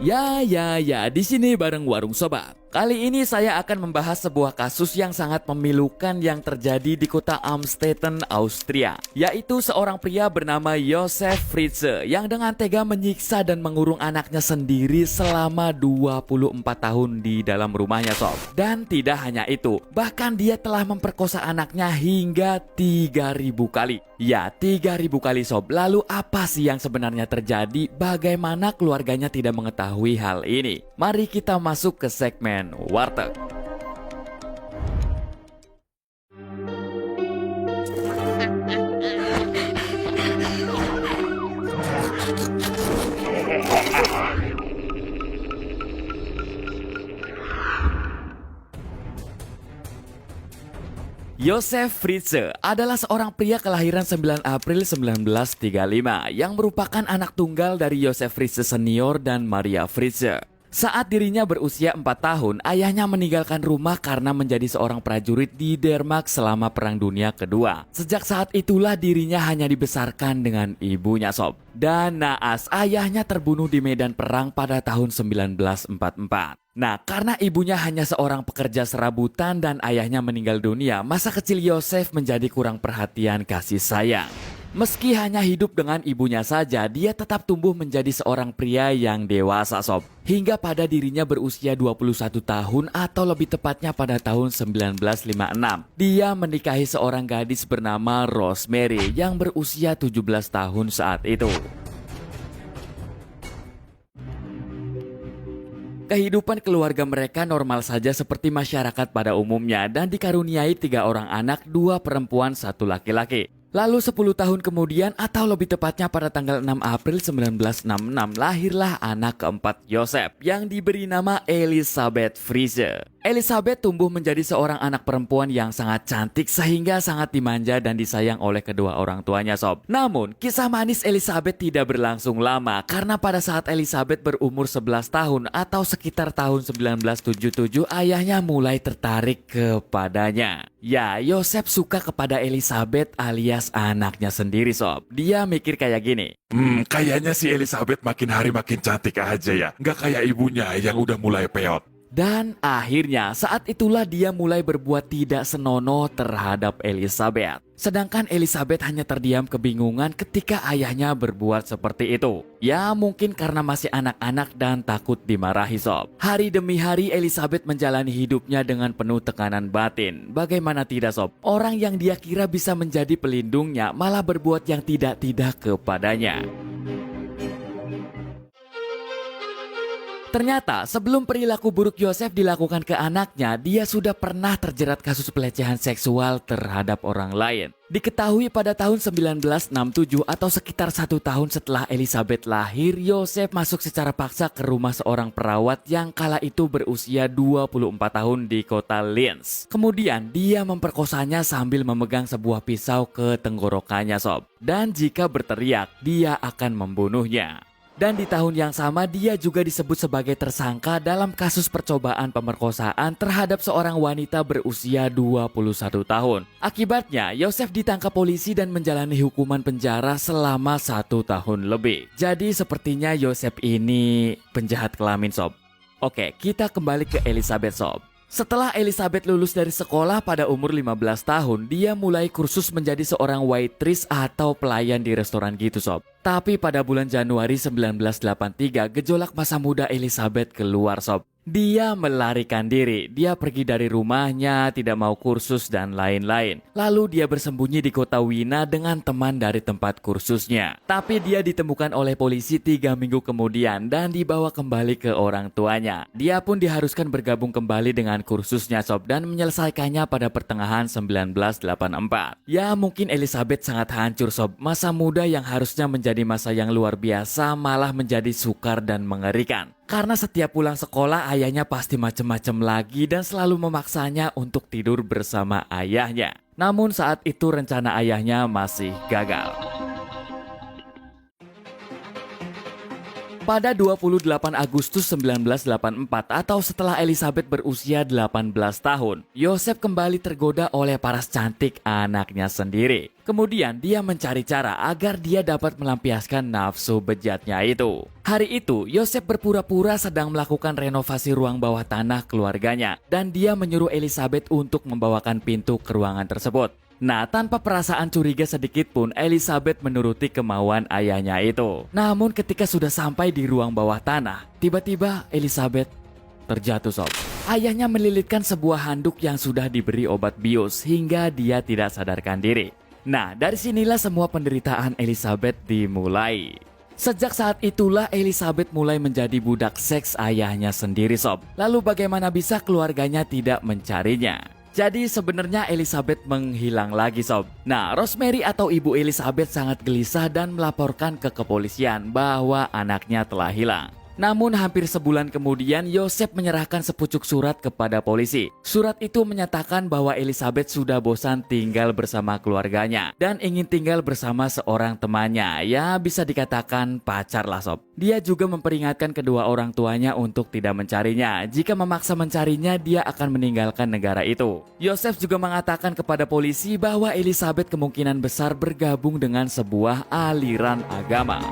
Ya, di sini bareng Warung Sobat. Kali ini saya akan membahas sebuah kasus yang sangat memilukan yang terjadi di kota Amstetten, Austria, yaitu seorang pria bernama Josef Fritzl yang dengan tega menyiksa dan mengurung anaknya sendiri selama 24 tahun di dalam rumahnya, sob. Dan tidak hanya itu, bahkan dia telah memperkosa anaknya hingga 3.000 kali. Ya, 3.000 kali, sob. Lalu apa sih yang sebenarnya terjadi? Bagaimana keluarganya tidak mengetahui hal ini? Mari kita masuk ke segmen Warteg. Josef Fritzl adalah seorang pria kelahiran 9 April 1935 yang merupakan anak tunggal dari Josef Fritzl senior dan Maria Fritzl. Saat dirinya berusia 4 tahun, ayahnya meninggalkan rumah karena menjadi seorang prajurit di Denmark selama Perang Dunia Kedua. Sejak saat itulah dirinya hanya dibesarkan dengan ibunya, sob. Dan naas, ayahnya terbunuh di medan perang pada tahun 1944. Nah, karena ibunya hanya seorang pekerja serabutan dan ayahnya meninggal dunia, masa kecil Josef menjadi kurang perhatian kasih sayang. Meski hanya hidup dengan ibunya saja, dia tetap tumbuh menjadi seorang pria yang dewasa, sob. Hingga pada dirinya berusia 21 tahun atau lebih tepatnya pada tahun 1956. Dia menikahi seorang gadis bernama Rosemary yang berusia 17 tahun saat itu. Kehidupan keluarga mereka normal saja seperti masyarakat pada umumnya dan dikaruniai 3 orang anak, 2 perempuan, 1 laki-laki. Lalu 10 tahun kemudian atau lebih tepatnya pada tanggal 6 April 1966 lahirlah anak keempat Josef yang diberi nama Elisabeth Fritzl. Elisabeth tumbuh menjadi seorang anak perempuan yang sangat cantik sehingga sangat dimanja dan disayang oleh kedua orang tuanya, sob. Namun, kisah manis Elisabeth tidak berlangsung lama karena pada saat Elisabeth berumur 11 tahun atau sekitar tahun 1977, ayahnya mulai tertarik kepadanya. Ya, Josef suka kepada Elisabeth alias anaknya sendiri, sob. Dia mikir kayak gini. Kayaknya si Elizabeth makin hari makin cantik aja ya. Nggak kayak ibunya yang udah mulai peot. Dan akhirnya saat itulah dia mulai berbuat tidak senonoh terhadap Elizabeth. Sedangkan Elizabeth hanya terdiam kebingungan ketika ayahnya berbuat seperti itu. Ya mungkin karena masih anak-anak dan takut dimarahi, sob. Hari demi hari Elizabeth menjalani hidupnya dengan penuh tekanan batin. Bagaimana tidak, sob? Orang yang dia kira bisa menjadi pelindungnya malah berbuat yang tidak-tidak kepadanya. Ternyata sebelum perilaku buruk Josef dilakukan ke anaknya, dia sudah pernah terjerat kasus pelecehan seksual terhadap orang lain. Diketahui pada tahun 1967 atau sekitar 1 tahun setelah Elizabeth lahir, Josef masuk secara paksa ke rumah seorang perawat yang kala itu berusia 24 tahun di kota Linz. Kemudian dia memperkosanya sambil memegang sebuah pisau ke tenggorokannya, sob. Dan jika berteriak, dia akan membunuhnya. Dan di tahun yang sama dia juga disebut sebagai tersangka dalam kasus percobaan pemerkosaan terhadap seorang wanita berusia 21 tahun. Akibatnya, Josef ditangkap polisi dan menjalani hukuman penjara selama 1 tahun lebih. Jadi sepertinya Josef ini penjahat kelamin, sob. Oke, kita kembali ke Elizabeth, sob. Setelah Elizabeth lulus dari sekolah pada umur 15 tahun, dia mulai kursus menjadi seorang waitress atau pelayan di restoran gitu, sob. Tapi pada bulan Januari 1983, gejolak masa muda Elizabeth keluar, sob. Dia melarikan diri, dia pergi dari rumahnya, tidak mau kursus dan lain-lain. Lalu dia bersembunyi di kota Wina dengan teman dari tempat kursusnya. Tapi dia ditemukan oleh polisi 3 minggu kemudian dan dibawa kembali ke orang tuanya. Dia pun diharuskan bergabung kembali dengan kursusnya, sob, dan menyelesaikannya pada pertengahan 1984. Ya mungkin Elizabeth sangat hancur, sob. Masa muda yang harusnya menjadi masa yang luar biasa malah menjadi sukar dan mengerikan. Karena setiap pulang sekolah ayahnya pasti macem-macem lagi dan selalu memaksanya untuk tidur bersama ayahnya. Namun saat itu rencana ayahnya masih gagal. Pada 28 Agustus 1984 atau setelah Elizabeth berusia 18 tahun, Yosef kembali tergoda oleh paras cantik anaknya sendiri. Kemudian dia mencari cara agar dia dapat melampiaskan nafsu bejatnya itu. Hari itu, Yosef berpura-pura sedang melakukan renovasi ruang bawah tanah keluarganya dan dia menyuruh Elizabeth untuk membawakan pintu ke ruangan tersebut. Nah, tanpa perasaan curiga sedikit pun, Elizabeth menuruti kemauan ayahnya itu. Namun ketika sudah sampai di ruang bawah tanah, tiba-tiba Elizabeth terjatuh, sob. Ayahnya melilitkan sebuah handuk yang sudah diberi obat bius hingga dia tidak sadarkan diri. Nah, dari sinilah semua penderitaan Elizabeth dimulai. Sejak saat itulah Elizabeth mulai menjadi budak seks ayahnya sendiri, sob. Lalu bagaimana bisa keluarganya tidak mencarinya? Jadi sebenarnya Elizabeth menghilang lagi, sob. Nah, Rosemary atau ibu Elizabeth sangat gelisah dan melaporkan ke kepolisian bahwa anaknya telah hilang. Namun hampir sebulan kemudian Yosef menyerahkan sepucuk surat kepada polisi. Surat itu menyatakan bahwa Elizabeth sudah bosan tinggal bersama keluarganya dan ingin tinggal bersama seorang temannya. Ya, bisa dikatakan pacar lah, sob. Dia juga memperingatkan kedua orang tuanya untuk tidak mencarinya. Jika memaksa mencarinya, dia akan meninggalkan negara itu. Yosef juga mengatakan kepada polisi bahwa Elizabeth kemungkinan besar bergabung dengan sebuah aliran agama.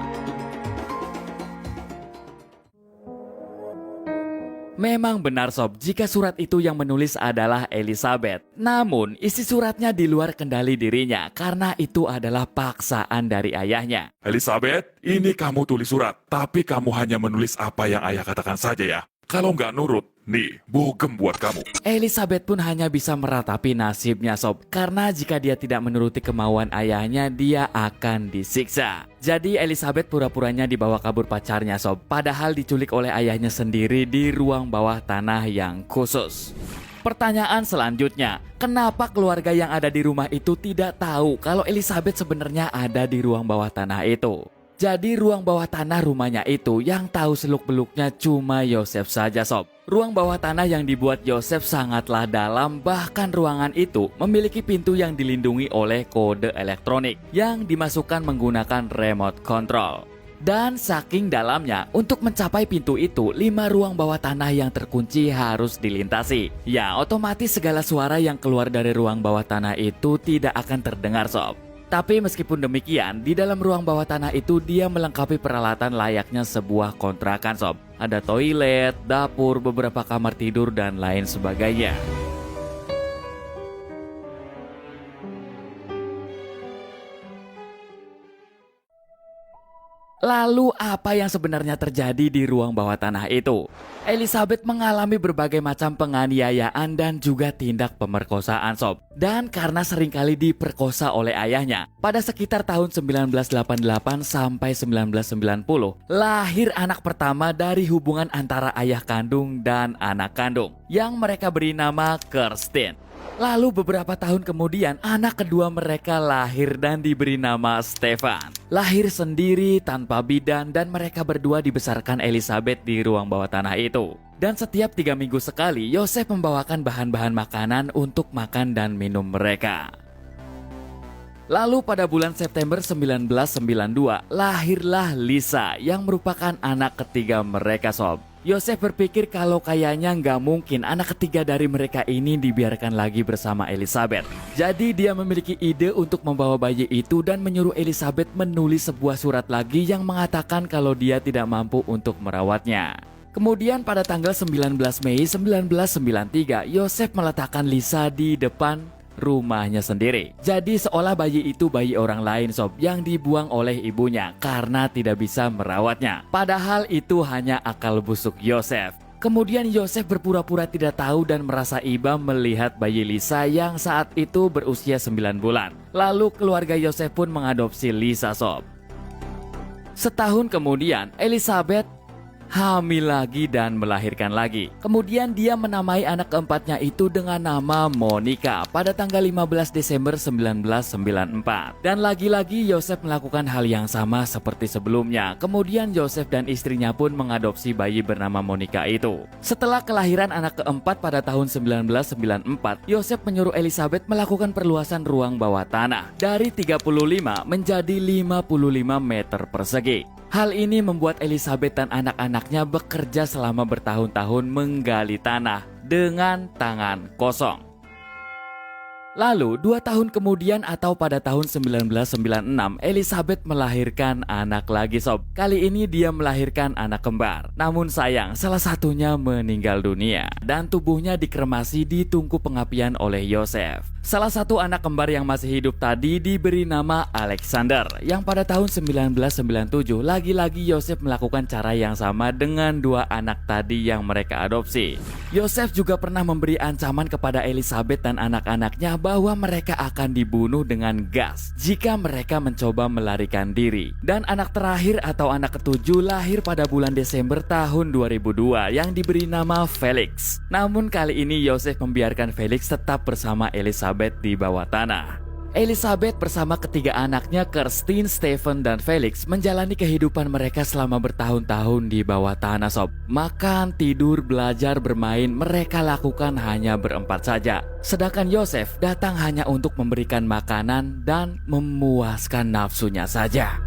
Memang benar, sob, jika surat itu yang menulis adalah Elizabeth. Namun, isi suratnya di luar kendali dirinya karena itu adalah paksaan dari ayahnya. Elizabeth, ini kamu tulis surat, tapi kamu hanya menulis apa yang ayah katakan saja ya. Kalau nggak nurut, nih, bogem buat kamu. Elizabeth pun hanya bisa meratapi nasibnya, sob. Karena jika dia tidak menuruti kemauan ayahnya, dia akan disiksa. Jadi Elizabeth pura-puranya dibawa kabur pacarnya, sob. Padahal diculik oleh ayahnya sendiri di ruang bawah tanah yang khusus. Pertanyaan selanjutnya, kenapa keluarga yang ada di rumah itu tidak tahu kalau Elizabeth sebenarnya ada di ruang bawah tanah itu? Jadi ruang bawah tanah rumahnya itu yang tahu seluk-beluknya cuma Yosef saja, sob. Ruang bawah tanah yang dibuat Yosef sangatlah dalam, bahkan ruangan itu memiliki pintu yang dilindungi oleh kode elektronik yang dimasukkan menggunakan remote control. Dan saking dalamnya, untuk mencapai pintu itu, 5 ruang bawah tanah yang terkunci harus dilintasi. Ya, otomatis segala suara yang keluar dari ruang bawah tanah itu tidak akan terdengar, sob. Tapi meskipun demikian, di dalam ruang bawah tanah itu dia melengkapi peralatan layaknya sebuah kontrakan, sob. Ada toilet, dapur, beberapa kamar tidur, dan lain sebagainya. Lalu apa yang sebenarnya terjadi di ruang bawah tanah itu? Elizabeth mengalami berbagai macam penganiayaan dan juga tindak pemerkosaan, sob. Dan karena seringkali diperkosa oleh ayahnya, pada sekitar tahun 1988 sampai 1990, lahir anak pertama dari hubungan antara ayah kandung dan anak kandung, yang mereka beri nama Kirsten. Lalu beberapa tahun kemudian anak kedua mereka lahir dan diberi nama Stefan. Lahir sendiri tanpa bidan dan mereka berdua dibesarkan Elizabeth di ruang bawah tanah itu. Dan setiap 3 minggu sekali Yosef membawakan bahan-bahan makanan untuk makan dan minum mereka. Lalu pada bulan September 1992 lahirlah Lisa yang merupakan anak ketiga mereka, sob. Yosef berpikir kalau kayaknya nggak mungkin anak ketiga dari mereka ini dibiarkan lagi bersama Elizabeth. Jadi dia memiliki ide untuk membawa bayi itu dan menyuruh Elizabeth menulis sebuah surat lagi yang mengatakan kalau dia tidak mampu untuk merawatnya. Kemudian pada tanggal 19 Mei 1993, Yosef meletakkan Lisa di depan rumahnya sendiri. Jadi seolah bayi itu bayi orang lain, sob, yang dibuang oleh ibunya karena tidak bisa merawatnya. Padahal itu hanya akal busuk Yosef. Kemudian Yosef berpura-pura tidak tahu dan merasa iba melihat bayi Lisa yang saat itu berusia 9 bulan. Lalu keluarga Yosef pun mengadopsi Lisa, sob. Setahun kemudian Elizabeth hamil lagi dan melahirkan lagi. Kemudian dia menamai anak keempatnya itu dengan nama Monica pada tanggal 15 Desember 1994. Dan lagi-lagi Yosef melakukan hal yang sama seperti sebelumnya. Kemudian Yosef dan istrinya pun mengadopsi bayi bernama Monica itu. Setelah kelahiran anak keempat pada tahun 1994, Yosef menyuruh Elizabeth melakukan perluasan ruang bawah tanah dari 35 menjadi 55 meter persegi. Hal ini membuat Elizabeth dan anak-anaknya bekerja selama bertahun-tahun menggali tanah dengan tangan kosong. Lalu 2 tahun kemudian atau pada tahun 1996, Elizabeth melahirkan anak lagi sob. Kali ini dia melahirkan anak kembar. Namun sayang, salah satunya meninggal dunia dan tubuhnya dikremasi di tungku pengapian oleh Joseph. Salah satu anak kembar yang masih hidup tadi diberi nama Alexander, yang pada tahun 1997 lagi-lagi Joseph melakukan cara yang sama dengan 2 anak tadi yang mereka adopsi. Joseph juga pernah memberi ancaman kepada Elizabeth dan anak-anaknya bahwa mereka akan dibunuh dengan gas jika mereka mencoba melarikan diri. Dan anak terakhir atau anak ketujuh lahir pada bulan Desember tahun 2002 yang diberi nama Felix. Namun kali ini Joseph membiarkan Felix tetap bersama Elizabeth di bawah tanah. Elizabeth bersama ketiga anaknya Kirsten, Stephen, dan Felix menjalani kehidupan mereka selama bertahun-tahun di bawah tanah sob. Makan, tidur, belajar, bermain mereka lakukan hanya berempat saja. Sedangkan Joseph datang hanya untuk memberikan makanan dan memuaskan nafsunya saja.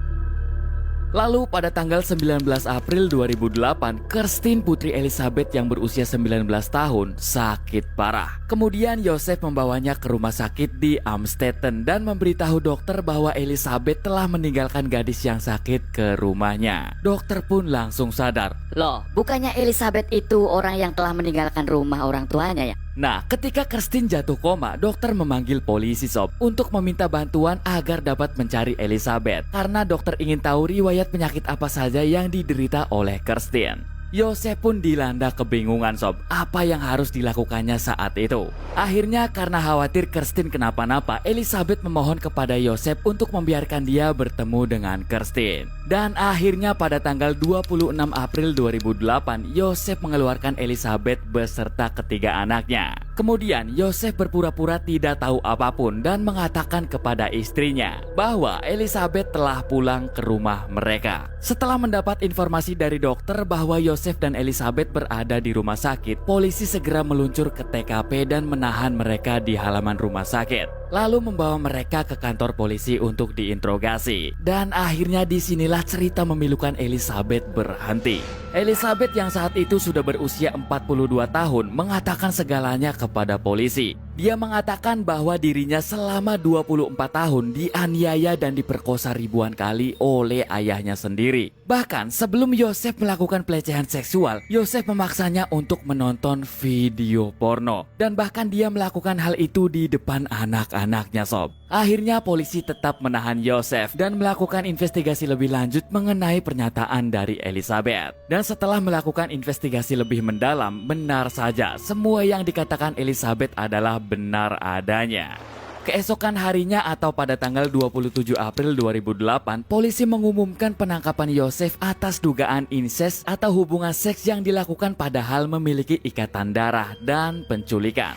Lalu pada tanggal 19 April 2008, Kirsten putri Elizabeth yang berusia 19 tahun sakit parah. Kemudian Joseph membawanya ke rumah sakit di Amstetten dan memberitahu dokter bahwa Elizabeth telah meninggalkan gadis yang sakit ke rumahnya. Dokter pun langsung sadar. Loh, bukannya Elizabeth itu orang yang telah meninggalkan rumah orang tuanya ya? Nah, ketika Kirsten jatuh koma, dokter memanggil polisi sob untuk meminta bantuan agar dapat mencari Elizabeth karena dokter ingin tahu riwayat penyakit apa saja yang diderita oleh Kirsten. Joseph pun dilanda kebingungan sob, apa yang harus dilakukannya saat itu. Akhirnya karena khawatir Kirsten kenapa-napa, Elizabeth memohon kepada Joseph untuk membiarkan dia bertemu dengan Kirsten. Dan akhirnya pada tanggal 26 April 2008, Joseph mengeluarkan Elizabeth beserta ketiga anaknya. Kemudian Joseph berpura-pura tidak tahu apapun dan mengatakan kepada istrinya bahwa Elizabeth telah pulang ke rumah mereka. Setelah mendapat informasi dari dokter bahwa Joseph dan Elizabeth berada di rumah sakit, polisi segera meluncur ke TKP dan menahan mereka di halaman rumah sakit. Lalu membawa mereka ke kantor polisi untuk diinterogasi. Dan akhirnya disinilah cerita memilukan Elizabeth berhenti. Elizabeth yang saat itu sudah berusia 42 tahun mengatakan segalanya kepada polisi. Dia mengatakan bahwa dirinya selama 24 tahun dianiaya dan diperkosa ribuan kali oleh ayahnya sendiri. Bahkan sebelum Joseph melakukan pelecehan seksual, Joseph memaksanya untuk menonton video porno. Dan bahkan dia melakukan hal itu di depan anak-anaknya sob. Akhirnya polisi tetap menahan Joseph dan melakukan investigasi lebih lanjut mengenai pernyataan dari Elizabeth. Dan setelah melakukan investigasi lebih mendalam, benar saja semua yang dikatakan Elizabeth adalah benar adanya. Keesokan harinya atau pada tanggal 27 April 2008, polisi mengumumkan penangkapan Joseph atas dugaan insest atau hubungan seks yang dilakukan padahal memiliki ikatan darah dan penculikan.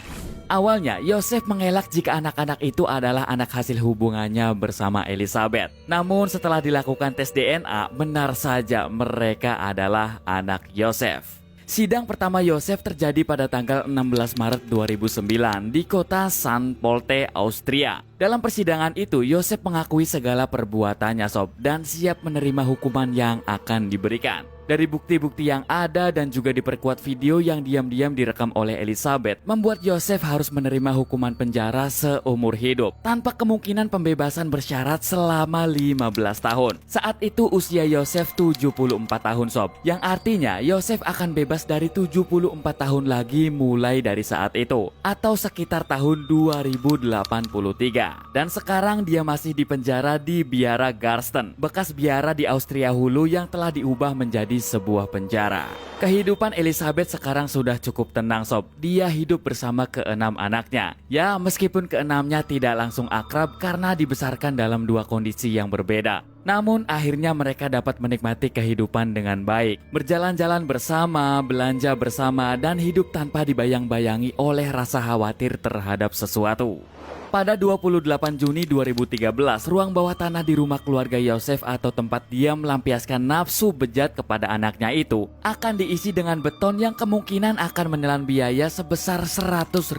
Awalnya, Joseph mengelak jika anak-anak itu adalah anak hasil hubungannya bersama Elizabeth. Namun setelah dilakukan tes DNA, benar saja mereka adalah anak Joseph. Sidang pertama Joseph terjadi pada tanggal 16 Maret 2009 di kota San Polte, Austria. Dalam persidangan itu, Joseph mengakui segala perbuatannya sob dan siap menerima hukuman yang akan diberikan. Dari bukti-bukti yang ada dan juga diperkuat video yang diam-diam direkam oleh Elizabeth, membuat Joseph harus menerima hukuman penjara seumur hidup tanpa kemungkinan pembebasan bersyarat selama 15 tahun. Saat itu usia Joseph 74 tahun sob, yang artinya Joseph akan bebas dari 74 tahun lagi mulai dari saat itu, atau sekitar tahun 2083. Dan sekarang dia masih di penjara di Biara Garsten, bekas biara di Austria Hulu yang telah diubah menjadi sebuah penjara. Kehidupan Elizabeth sekarang sudah cukup tenang sob. Dia hidup bersama keenam anaknya. Ya, meskipun keenamnya tidak langsung akrab karena dibesarkan dalam dua kondisi yang berbeda. Namun akhirnya mereka dapat menikmati kehidupan dengan baik. Berjalan-jalan bersama, belanja bersama, dan hidup tanpa dibayang-bayangi oleh rasa khawatir terhadap sesuatu. Pada 28 Juni 2013, ruang bawah tanah di rumah keluarga Joseph atau tempat dia melampiaskan nafsu bejat kepada anaknya itu akan diisi dengan beton yang kemungkinan akan menelan biaya sebesar 100.000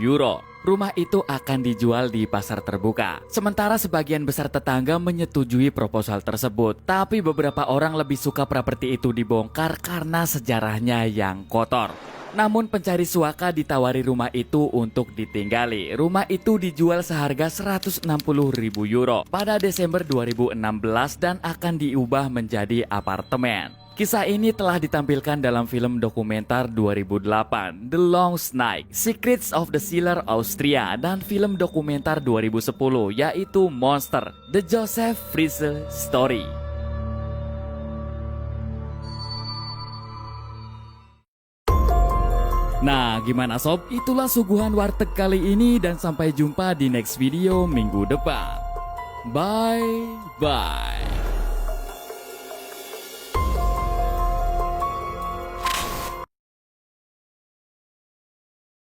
euro. rumah itu akan dijual di pasar terbuka. Sementara sebagian besar tetangga menyetujui proposal tersebut, tapi beberapa orang lebih suka properti itu dibongkar karena sejarahnya yang kotor. Namun pencari suaka ditawari rumah itu untuk ditinggali. Rumah itu dijual seharga 160.000 euro pada Desember 2016 dan akan diubah menjadi apartemen. Kisah ini telah ditampilkan dalam film dokumenter 2008, The Long Night, Secrets of the Cellar Austria, dan film dokumenter 2010 yaitu Monster, The Joseph Friese Story. Nah, gimana sob? Itulah suguhan warteg kali ini dan sampai jumpa di next video minggu depan. Bye-bye.